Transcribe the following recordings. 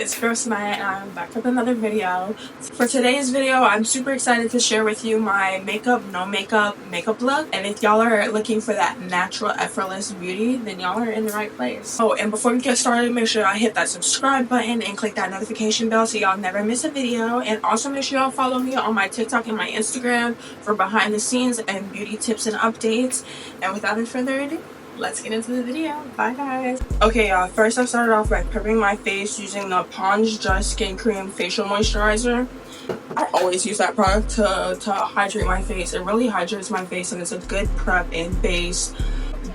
it's girl Samaya and I'm back with another video. For today's video, I'm super excited to share with you my makeup, no makeup look. And if y'all are looking for that natural, effortless beauty, then y'all are in the right place. Oh, and before we get started, make sure y'all hit that subscribe button and click that notification bell so y'all never miss a video. And also make sure y'all follow me on my TikTok and my Instagram for behind the scenes and beauty tips and updates. And without any further ado, let's get into the video. Bye guys. Okay y'all, first I started off by prepping my face using the Pond's Dry Skin Cream Facial Moisturizer. I always use that product to hydrate my face. It really hydrates my face and it's a good prep and base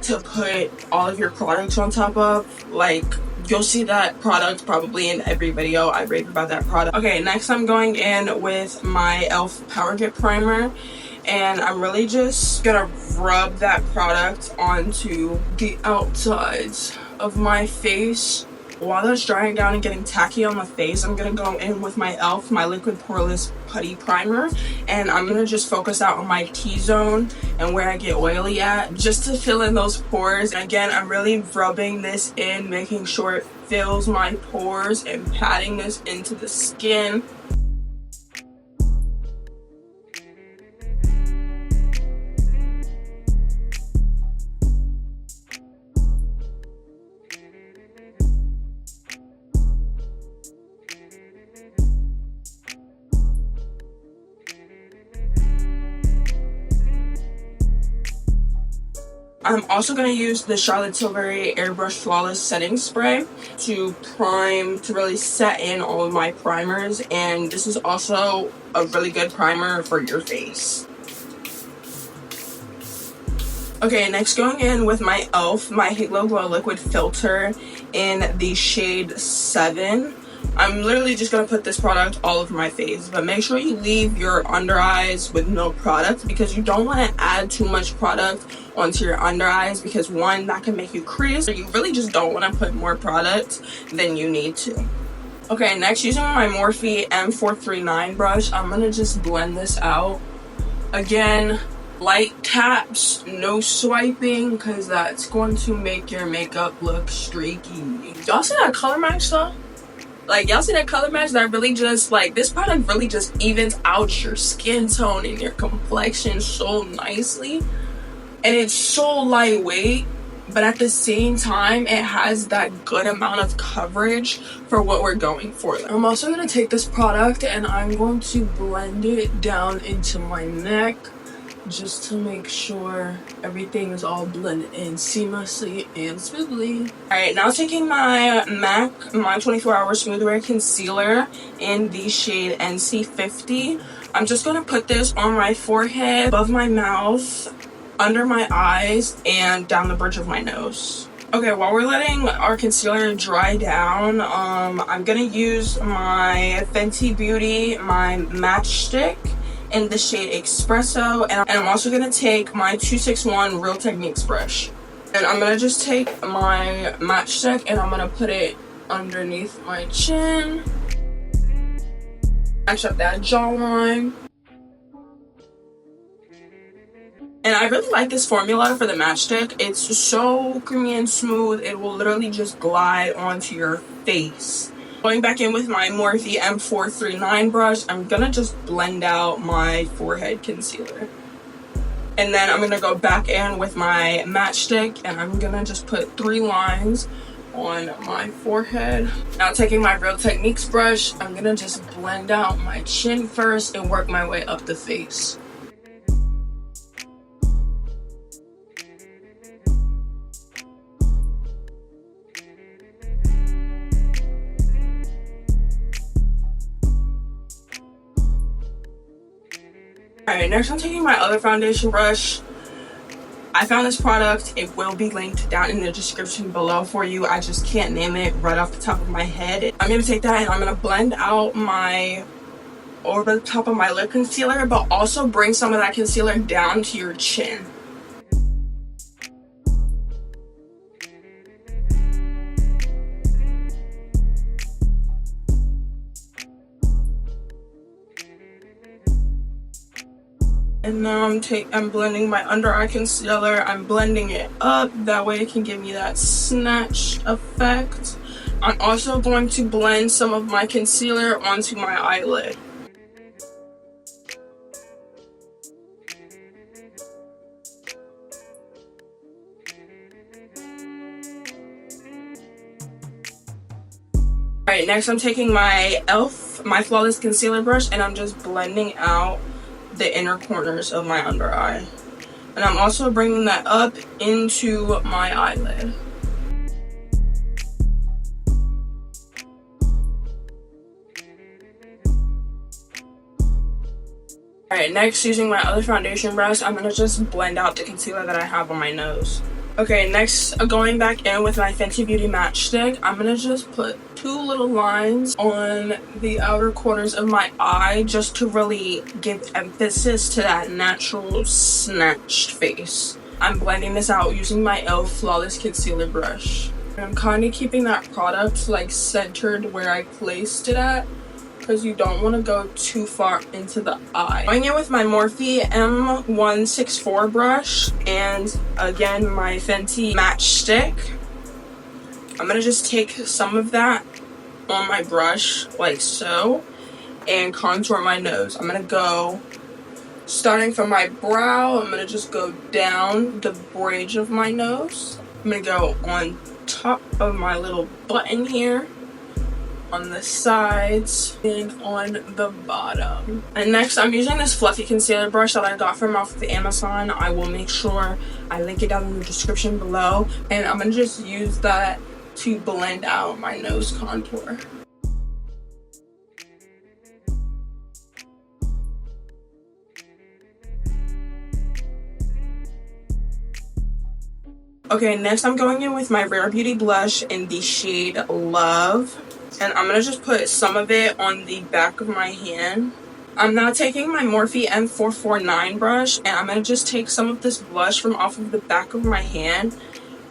to put all of your products on top of. Like, you'll see that product probably in every video I rave about that product. Okay, next I'm going in with my e.l.f. Power Grip Primer. And I'm really just gonna rub that product onto the outsides of my face. While that's drying down and getting tacky on the face, I'm gonna go in with my e.l.f. my Liquid Poreless Putty Primer. And I'm gonna just focus out on my T-zone and where I get oily at, just to fill in those pores. And again, I'm really rubbing this in, making sure it fills my pores and patting this into the skin. I'm also going to use the Charlotte Tilbury Airbrush Flawless Setting Spray to prime, to really set in all of my primers. And this is also a really good primer for your face. Okay, next going in with my e.l.f. my Halo Glow Liquid Filter in the shade 7. I'm literally just going to put this product all over my face, but make sure you leave your under eyes with no product, because you don't want to add too much product onto your under eyes, because one, that can make you crease. You really just don't want to put more product than you need to. Okay, next, using my Morphe M439 brush, I'm going to just blend this out. Again, light taps, no swiping, because that's going to make your makeup look streaky. Y'all see that color match though? Like, y'all see that color match? That really just, like, this product really just evens out your skin tone and your complexion so nicely. And it's so lightweight, but at the same time, it has that good amount of coverage for what we're going for. I'm also going to take this product and I'm going to blend it down into my neck, just to make sure everything is all blended in seamlessly and smoothly. Alright, now taking my MAC, my 24-hour Smooth Wear Concealer in the shade NC50. I'm just going to put this on my forehead, above my mouth, under my eyes, and down the bridge of my nose. Okay, while we're letting our concealer dry down, I'm going to use my Fenty Beauty, my matchstick, in the shade Espresso, and I'm also going to take my 261 Real Techniques brush. And I'm going to just take my matchstick and I'm going to put it underneath my chin. Match up that jawline. And I really like this formula for the matchstick. It's so creamy and smooth, it will literally just glide onto your face. Going back in with my Morphe M439 brush, I'm gonna just blend out my forehead concealer. And then I'm gonna go back in with my matchstick and I'm gonna just put 3 lines on my forehead. Now taking my Real Techniques brush, I'm gonna just blend out my chin first and work my way up the face. Alright, next I'm taking my other foundation brush. I found this product. It will be linked down in the description below for you. I just can't name it right off the top of my head. I'm going to take that and I'm going to blend out over the top of my lip concealer, but also bring some of that concealer down to your chin. And now I'm blending my under eye concealer. I'm blending it up. That way it can give me that snatched effect. I'm also going to blend some of my concealer onto my eyelid. Alright, next I'm taking my my Flawless Concealer brush, and I'm just blending out the inner corners of my under eye. And I'm also bringing that up into my eyelid. Alright, next, using my other foundation brush, I'm going to just blend out the concealer that I have on my nose. Okay, next, going back in with my Fenty Beauty Matchstick, I'm going to just put 2 little lines on the outer corners of my eye just to really give emphasis to that natural snatched face. I'm blending this out using my e.l.f. Flawless Concealer brush. And I'm kind of keeping that product like centered where I placed it at, because you don't want to go too far into the eye. Going in with my Morphe M164 brush and again my Fenty Matchstick, I'm going to just take some of that on my brush like so and contour my nose. I'm going to go starting from my brow. I'm going to just go down the bridge of my nose. I'm going to go on top of my little button here, on the sides, and on the bottom. And next, I'm using this fluffy concealer brush that I got from off of Amazon. I will make sure I link it down in the description below, and I'm gonna just use that to blend out my nose contour. Okay, next I'm going in with my Rare Beauty blush in the shade Love. And I'm going to just put some of it on the back of my hand. I'm now taking my Morphe M449 brush, and I'm going to just take some of this blush from off of the back of my hand,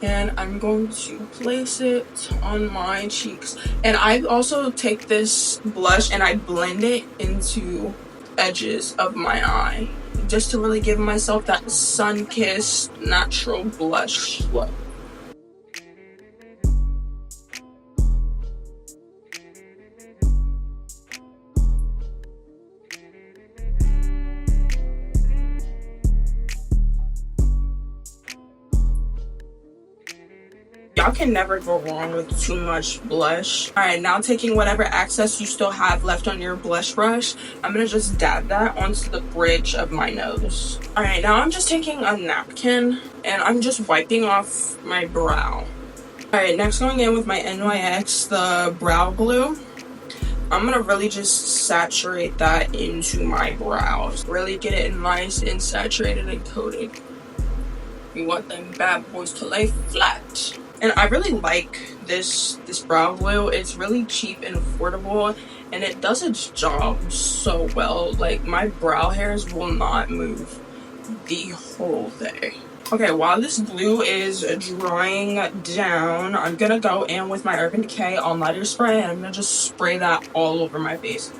and I'm going to place it on my cheeks. And I also take this blush and I blend it into edges of my eye, just to really give myself that sun-kissed natural blush look. Y'all can never go wrong with too much blush. Alright, now taking whatever excess you still have left on your blush brush, I'm going to just dab that onto the bridge of my nose. Alright, now I'm just taking a napkin and I'm just wiping off my brow. Alright, next going in with my NYX, the brow glue. I'm going to really just saturate that into my brows. Really get it nice and saturated and coated. You want them bad boys to lay flat. And I really like this brow glue. It's really cheap and affordable, and it does its job so well. Like, my brow hairs will not move the whole day. Okay, while this glue is drying down, I'm gonna go in with my Urban Decay All-Nighter Spray, and I'm gonna just spray that all over my face.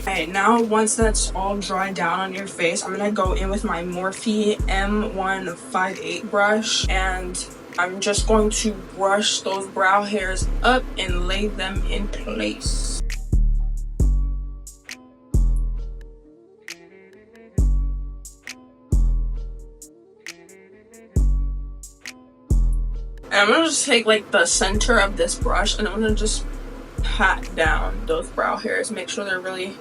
Alright, now once that's all dried down on your face, I'm gonna go in with my Morphe M158 brush, and I'm just going to brush those brow hairs up and lay them in place. And I'm gonna just take like the center of this brush and I'm gonna just pat down those brow hairs, make sure they're really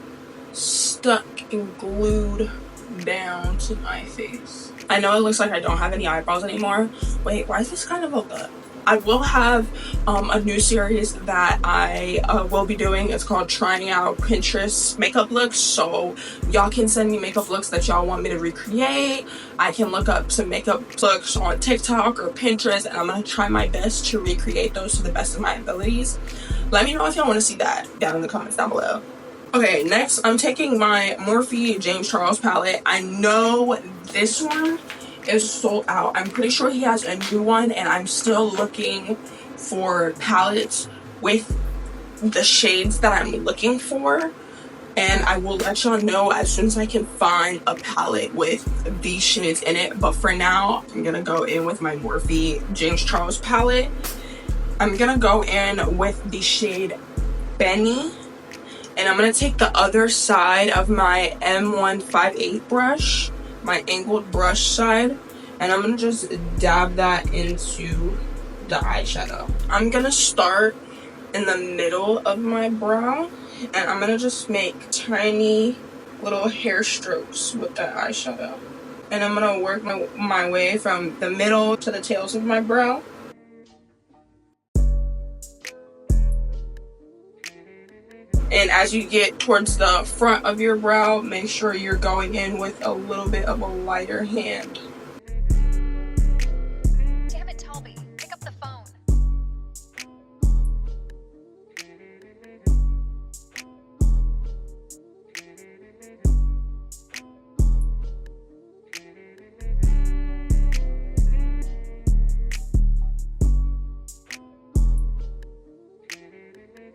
stuck and glued down to my face. I know it looks like I don't have any eyebrows anymore. Wait, why is this kind of a look? I will have a new series that I will be doing. It's called Trying Out Pinterest Makeup Looks. So y'all can send me makeup looks that y'all want me to recreate. I can look up some makeup looks on TikTok or Pinterest, and I'm going to try my best to recreate those to the best of my abilities. Let me know if y'all want to see that down in the comments down below. Okay, next I'm taking my Morphe James Charles palette. I know this one is sold out. I'm pretty sure he has a new one, and I'm still looking for palettes with the shades that I'm looking for. and I will let y'all know as soon as I can find a palette with these shades in it. But for now, I'm gonna go in with my Morphe James Charles palette. I'm gonna go in with the shade Benny, and I'm gonna take the other side of my M158 brush, my angled brush side, and I'm gonna just dab that into the eyeshadow. I'm gonna start in the middle of my brow, and I'm gonna just make tiny little hair strokes with that eyeshadow. And I'm gonna work my way from the middle to the tails of my brow. And as you get towards the front of your brow, make sure you're going in with a little bit of a lighter hand. Damn it, Toby. Pick up the phone.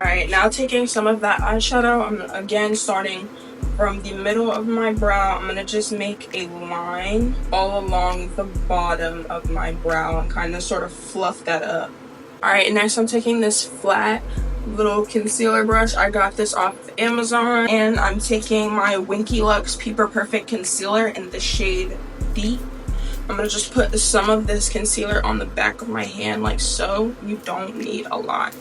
Alright, now taking some of that eyeshadow, I'm again starting from the middle of my brow. I'm going to just make a line all along the bottom of my brow and kind of sort of fluff that up. Alright, next I'm taking this flat little concealer brush. I got this off of Amazon, and I'm taking my Winky Lux Peeper Perfect Concealer in the shade Deep. I'm going to just put some of this concealer on the back of my hand like so. You don't need a lot.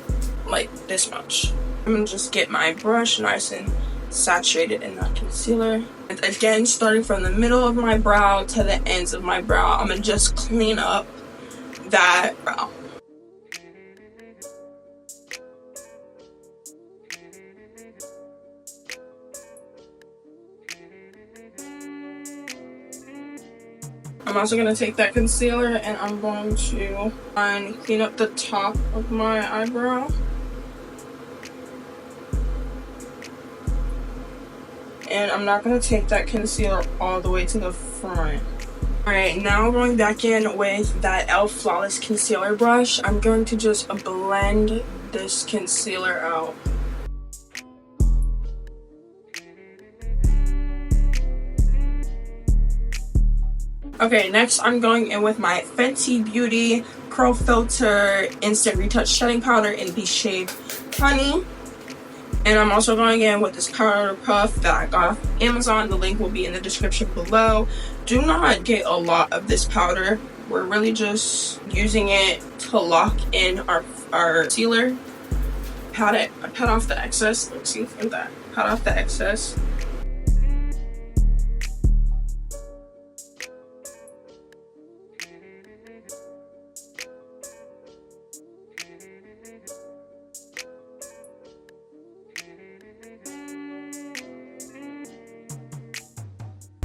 Like this much. I'm gonna just get my brush nice and saturated in that concealer. And again, starting from the middle of my brow to the ends of my brow, I'm gonna just clean up that brow. I'm also going to take that concealer and I'm going to clean up the top of my eyebrow. And I'm not going to take that concealer all the way to the front. Alright, now going back in with that e.l.f. Flawless Concealer brush, I'm going to just blend this concealer out. Okay, next I'm going in with my Fenty Beauty Curl Filter Instant Retouch Setting Powder in the shade Honey. And I'm also going in with this powder puff that I got off Amazon. The link will be in the description below. Do not get a lot of this powder. We're really just using it to lock in our concealer. Pat off the excess. Let's see, like that. Pat off the excess.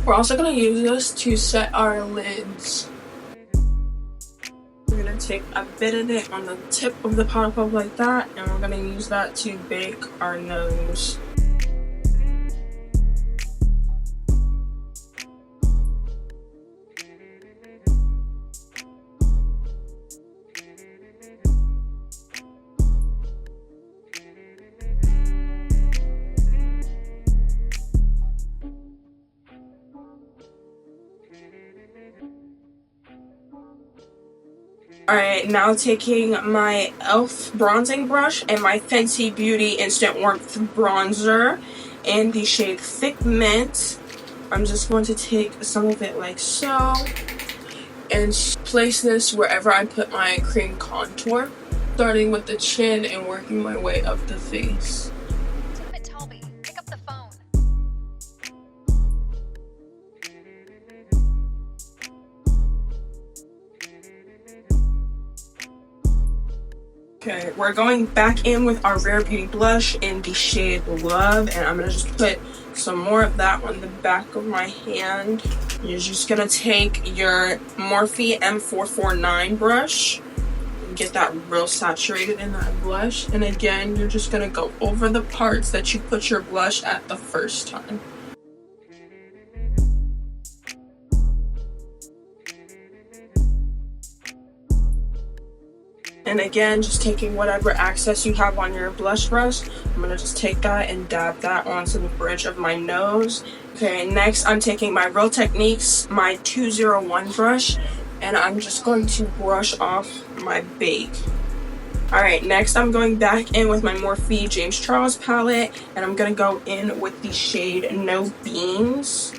We're also going to use this to set our lids. We're going to take a bit of it on the tip of the powder puff like that, and we're going to use that to bake our nose. Alright, now taking my e.l.f. bronzing brush and my Fenty Beauty Instant Warmth Bronzer in the shade Thick Mint. I'm just going to take some of it like so and place this wherever I put my cream contour, starting with the chin and working my way up the face. Damn it, Toby. Pick up the phone. Okay, we're going back in with our Rare Beauty blush in the shade Love, and I'm going to just put some more of that on the back of my hand. You're just going to take your Morphe M449 brush and get that real saturated in that blush. And again, you're just going to go over the parts that you put your blush at the first time. And again, just taking whatever excess you have on your blush brush, I'm gonna just take that and dab that onto the bridge of my nose. Okay, next I'm taking my Real Techniques, my 201 brush, and I'm just going to brush off my bake. Alright, next I'm going back in with my Morphe James Charles palette, and I'm going to go in with the shade No Beans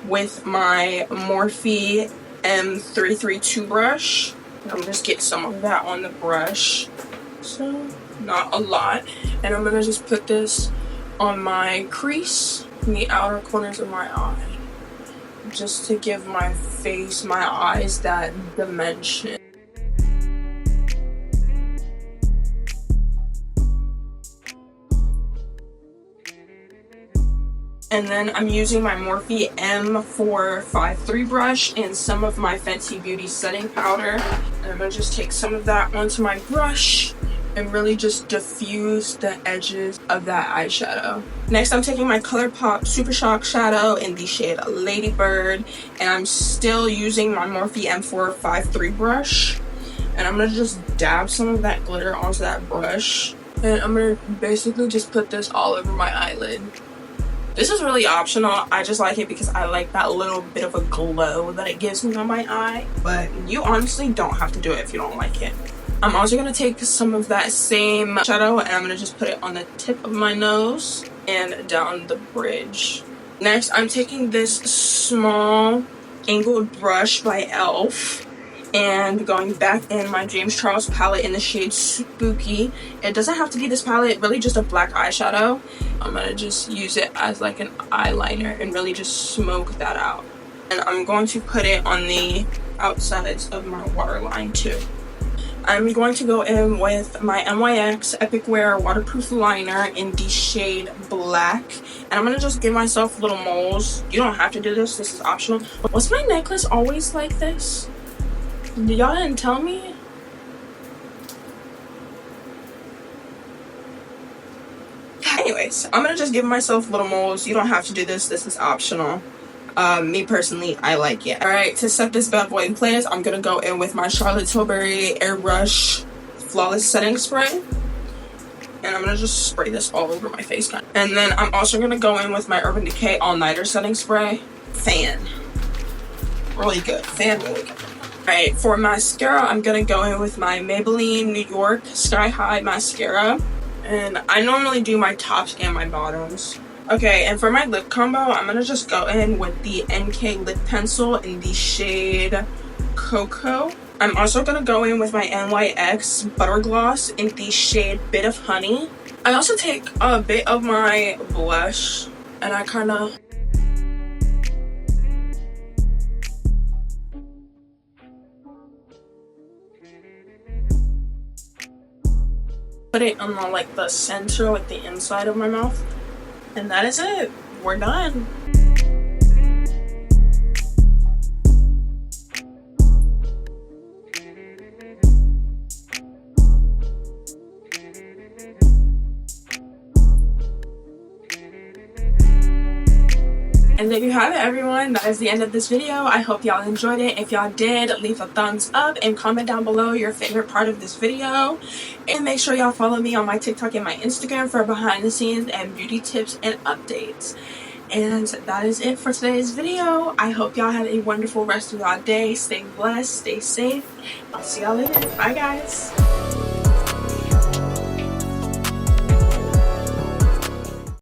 with my Morphe M332 brush. I'm just get some of that on the brush, so not a lot. And I'm going to just put this on my crease in the outer corners of my eye, just to give my face, my eyes, that dimension. And then I'm using my Morphe M453 brush and some of my Fenty Beauty setting powder. And I'm going to just take some of that onto my brush and really just diffuse the edges of that eyeshadow. Next, I'm taking my ColourPop Super Shock Shadow in the shade Ladybird. And I'm still using my Morphe M453 brush. And I'm going to just dab some of that glitter onto that brush. And I'm going to basically just put this all over my eyelid. This is really optional. I just like it because I like that little bit of a glow that it gives me on my eye. But you honestly don't have to do it if you don't like it. I'm also going to take some of that same shadow and I'm going to just put it on the tip of my nose and down the bridge. Next, I'm taking this small angled brush by e.l.f. and going back in my James Charles palette in the shade Spooky. It doesn't have to be this palette, really just a black eyeshadow. I'm gonna just use it as like an eyeliner and really just smoke that out. And I'm going to put it on the outsides of my waterline too. I'm going to go in with my NYX Epic Wear waterproof liner in the shade Black. And I'm going to just give myself little moles. You don't have to do this. This is optional. Was my necklace always like this? Y'all didn't tell me? Anyways, I'm gonna just give myself little moles. You don't have to do this. This is optional. Me personally, I like it. Alright, to set this bad boy in place, I'm gonna go in with my Charlotte Tilbury Airbrush Flawless Setting Spray. And I'm gonna just spray this all over my face. And then I'm also gonna go in with my Urban Decay All Nighter Setting Spray. Fan. Really good. Fan really good. Alright, for mascara, I'm gonna go in with my Maybelline New York Sky High Mascara. And I normally do my tops and my bottoms. Okay, and for my lip combo, I'm gonna just go in with the NK Lip Pencil in the shade Cocoa. I'm also gonna go in with my NYX Butter Gloss in the shade Bit of Honey. I also take a bit of my blush and I kind of put it on the center, like the inside of my mouth. And that is it. We're done. And there you have it, everyone. That is the end of this video. I hope y'all enjoyed it. If y'all did, leave a thumbs up and comment down below your favorite part of this video. And make sure y'all follow me on my TikTok and my Instagram for behind the scenes and beauty tips and updates. And that is it for today's video. I hope y'all have a wonderful rest of y'all day. Stay blessed, stay safe. I'll see y'all later. Bye, guys.